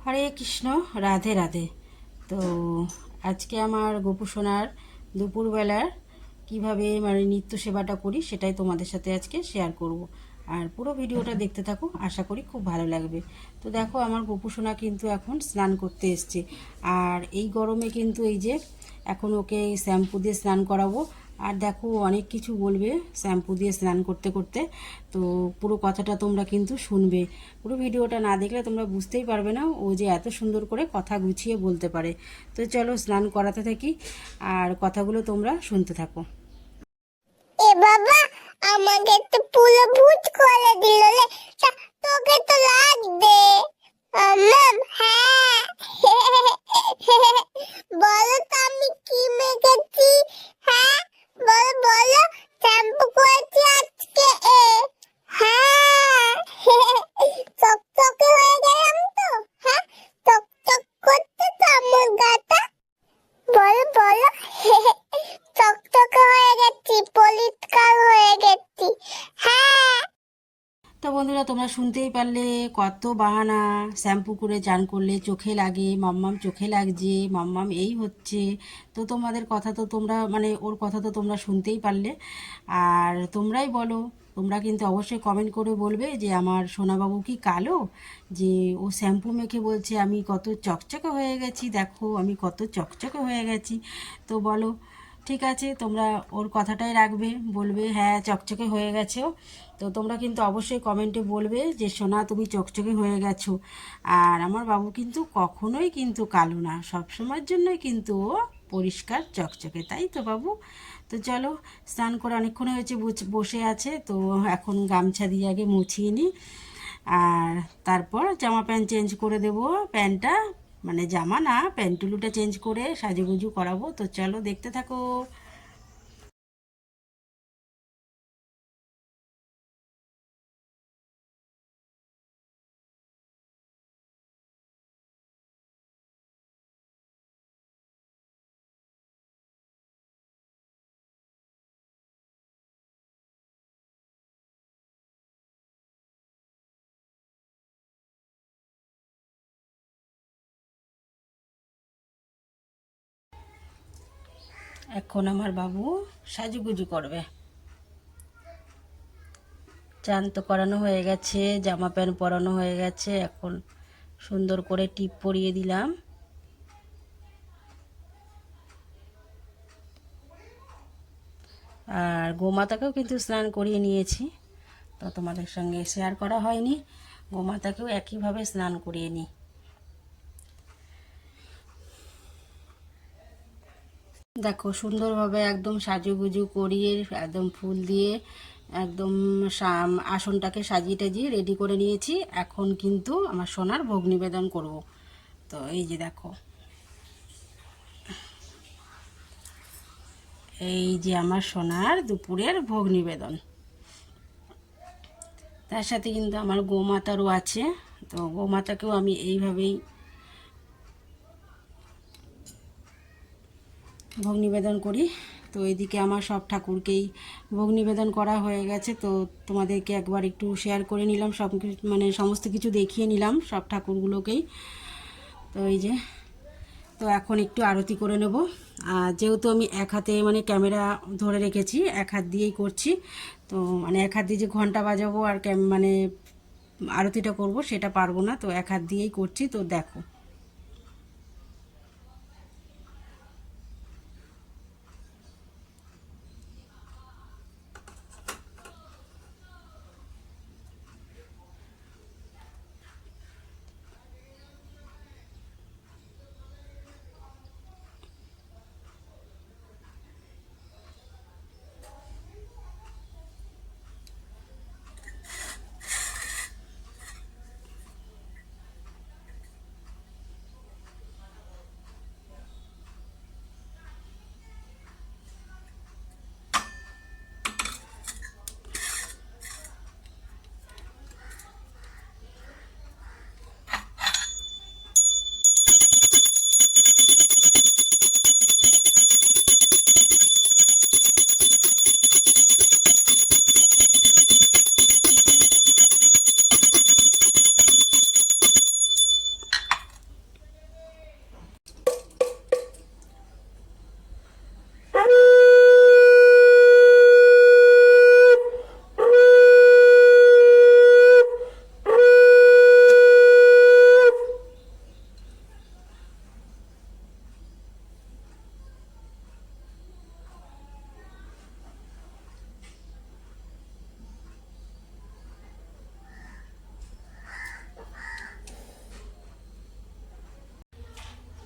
হরে কৃষ্ণ, রাধে রাধে। তো আজকে আমার গোপু সোনার দুপুরবেলার কিভাবে মানে নিত্য সেবাটা করি সেটাই তোমাদের সাথে আজকে শেয়ার করব। আর পুরো ভিডিওটা দেখতে থাকো, আশা করি খুব ভালো লাগবে। তো দেখো, আমার গোপু সোনা কিন্তু এখন স্নান করতে এসছে। আর এই গরমে কিন্তু এই যে এখন ওকে শ্যাম্পু দিয়ে স্নান করাবো। আর দেখো, অনেক কিছু বলবে শ্যাম্পু দিয়ে স্নান করতে করতে। তো পুরো কথাটা তোমরা কিন্তু শুনবে। পুরো ভিডিওটা না দেখলে তোমরা বুঝতেই পারবে না ও যে এত সুন্দর করে কথা গুছিয়ে বলতে পারে। তো চলো স্নান করাতে থাকি আর কথাগুলো তোমরা শুনতে থাকো। এ বাবা, আমাকে তো পুরো ভূত করে দিল রে। তোকে তো লাগবে। আম্মাম, হ্যাঁ। বলো তো আমি কি মেখেছি? হ্যাঁ, বলো বলো। শ্যাম্পু করেছি আজকে। হ্যাঁ। চকচকে হয়ে গেলাম তো। হ্যাঁ, চকচক করতে তো আমার গাটা। বলো বলো। চকচকে হয়ে গেছি, পরিষ্কার হয়ে গেছি। হ্যাঁ। তো বন্ধুরা, তোমরা শুনতেই পারলে কত বাহানা। শ্যাম্পু করে চান করলে চোখে লাগে, মাম্মাম চোখে লাগছে, মাম্মাম এই হচ্ছে। তো তোমাদের কথা তো তোমরা মানে ওর কথা তো তোমরা শুনতেই পারলে। আর তোমরাই বলো, তোমরা কিন্তু অবশ্যই কমেন্ট করে বলবে যে আমার সোনাবাবু কি কালো, যে ও শ্যাম্পু মেখে বলছে আমি কত চকচকে হয়ে গেছি, দেখো আমি কত চকচকে হয়ে গেছি। তো বলো, ঠিক আছে, তোমরা ওর কথাটাই রাখবে, বলবে হ্যাঁ চকচকে হয়ে গেছো। তো তোমরা কিন্তু অবশ্যই কমেন্টে বলবে যে সোনা তুমি চকচকে হয়ে গেছো। আর আমার বাবু কিন্তু কখনোই কিন্তু কালো না, সবসময়ের জন্যই কিন্তু ও পরিষ্কার চকচকে, তাই তো বাবু? তো চলো, স্নান করে অনেকক্ষণ হয়েছে বসে আছে, তো এখন গামছা দিয়ে আগে মুছিয়ে নিই। আর তারপর জামা প্যান্ট চেঞ্জ করে দেবো। প্যান্টটা মানে জামা না, প্যান্টুলুটা চেঞ্জ করে সাজুগুজু করাবো। তো চলো দেখতে থাকো। এখন আমার বাবু সাজুগুজু করবে। চান তো করানো হয়ে গেছে, জামা প্যান্ট পরানো হয়ে গেছে, এখন সুন্দর করে টিপ পরিয়ে দিলাম। আর গোমাতাকেও কিন্তু স্নান করিয়ে নিয়েছি, তো তোমাদের সঙ্গে শেয়ার করা হয়নি। গোমাতাকেও একইভাবে স্নান করিয়ে নিই। দেখো, সুন্দরভাবে একদম সাজুগুজু করিয়ে একদম ফুল দিয়ে একদম আসনটাকে সাজিয়ে টাজিয়ে রেডি করে নিয়েছি। এখন কিন্তু আমার সোনার ভোগ নিবেদন করব। তো এই যে দেখো, এই যে আমার সোনার দুপুরের ভোগ নিবেদন। তার সাথে কিন্তু আমার গোমাতারও আছে, তো গোমাতাকেও আমি এইভাবেই ভোগ নিবেদন করি। তো এদিকে আমার সব ঠাকুরকেই ভোগ নিবেদন করা হয়ে গেছে, তো তোমাদেরকে একবার একটু শেয়ার করে নিলাম, সব মানে সমস্ত কিছু দেখিয়ে নিলাম সব ঠাকুরগুলোকেই। তো এই যে, তো এখন একটু আরতি করে নেব। আর যেহেতু আমি এক হাতে মানে ক্যামেরা ধরে রেখেছি, এক হাত দিয়েই করছি। তো মানে এক হাত দিয়ে যে ঘন্টা বাজাবো আর মানে আরতিটা করব সেটা পারবো না, তো এক হাত দিয়েই করছি। তো দেখো,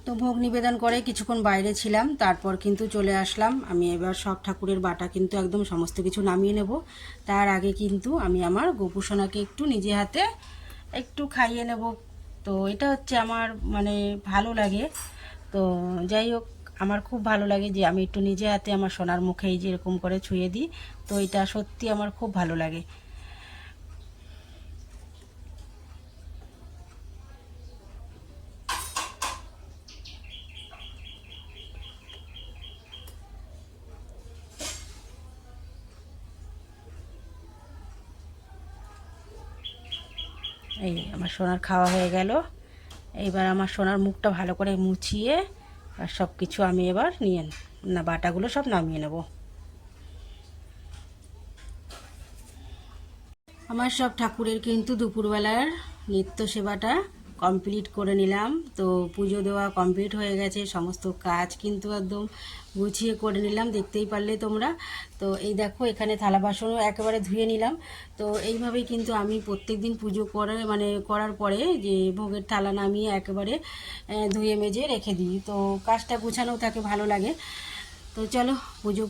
তো ভোগ নিবেদন করে কিছুক্ষণ বাইরে ছিলাম, তারপর কিন্তু চলে আসলাম। আমি এবার সব ঠাকুরের বাটা কিন্তু একদম সমস্ত কিছু নামিয়ে নেব। তার আগে কিন্তু আমি আমার গোপুসোনাকে একটু নিজে হাতে একটু খাইয়ে নেব। তো এটা হচ্ছে আমার মানে ভালো লাগে। তো যাই হোক, আমার খুব ভালো লাগে যে আমি একটু নিজে হাতে আমার সোনার মুখে এই যে এরকম করে ছুঁয়ে দিই। তো এটা সত্যি আমার খুব ভালো লাগে। এই আমার সোনার খাওয়া হয়ে গেল। এইবার আমার সোনার মুখটা ভালো করে মুছিয়ে আর সব কিছু আমি এবার নিয়ে না বাটাগুলো সব নামিয়ে নেব। আমার সব ঠাকুরের কিন্তু দুপুরবেলার নিত্য সেবাটা কমপ্লিট করে নিলাম। তো পুজো দেওয়া কমপ্লিট হয়ে গেছে, সমস্ত কাজ কিন্তু একদম গুছিয়ে করে নিলাম, দেখতেই পারলে তোমরা। তো এই দেখো এখানে থালা বাসনও একেবারে ধুয়ে নিলাম। তো এইভাবেই কিন্তু আমি প্রত্যেক দিন পুজো করে মানে করার পরে যে ভোগের থালা নামিয়ে একেবারে ধুয়ে মেজে রেখে দিই। তো কাজটা গুছানো থাকে, ভালো লাগে। তো চলো,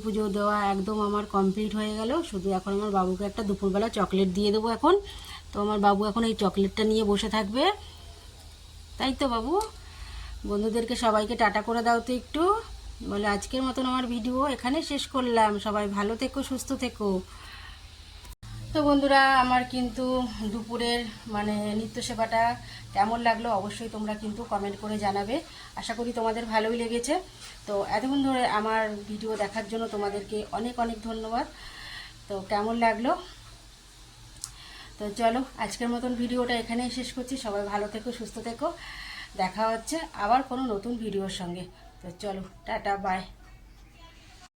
পুজো দেওয়া একদম আমার কমপ্লিট হয়ে গেল। শুধু এখন আমার বাবুকে একটা দুপুরবেলা চকলেট দিয়ে দেবো এখন। তো আমার বাবু এখন এই চকলেটটা নিয়ে বসে থাকবে, তাই তো বাবু? বন্ধুদেরকে সবাইকে টাটা করে দাও তো একটু। বলে আজকের মতন আমার ভিডিও এখানে শেষ করলাম, সবাই ভালো থেকো, সুস্থ থেকো। তো বন্ধুরা, আমার কিন্তু দুপুরের মানে নিত্য সেবাটা কেমন লাগলো অবশ্যই তোমরা কিন্তু কমেন্ট করে জানাবে। আশা করি তোমাদের ভালোই লেগেছে। তো এতক্ষণ ধরে আমার ভিডিও দেখার জন্য তোমাদেরকে অনেক অনেক ধন্যবাদ। তো কেমন লাগলো? তো চলো, আজকের মতন ভিডিওটা এখানেই শেষ করছি। সবাই ভালো থেকো, সুস্থ থেকো। দেখা হচ্ছে আবার কোনো নতুন ভিডিওর সঙ্গে। তো চলো, টাটা, বাই।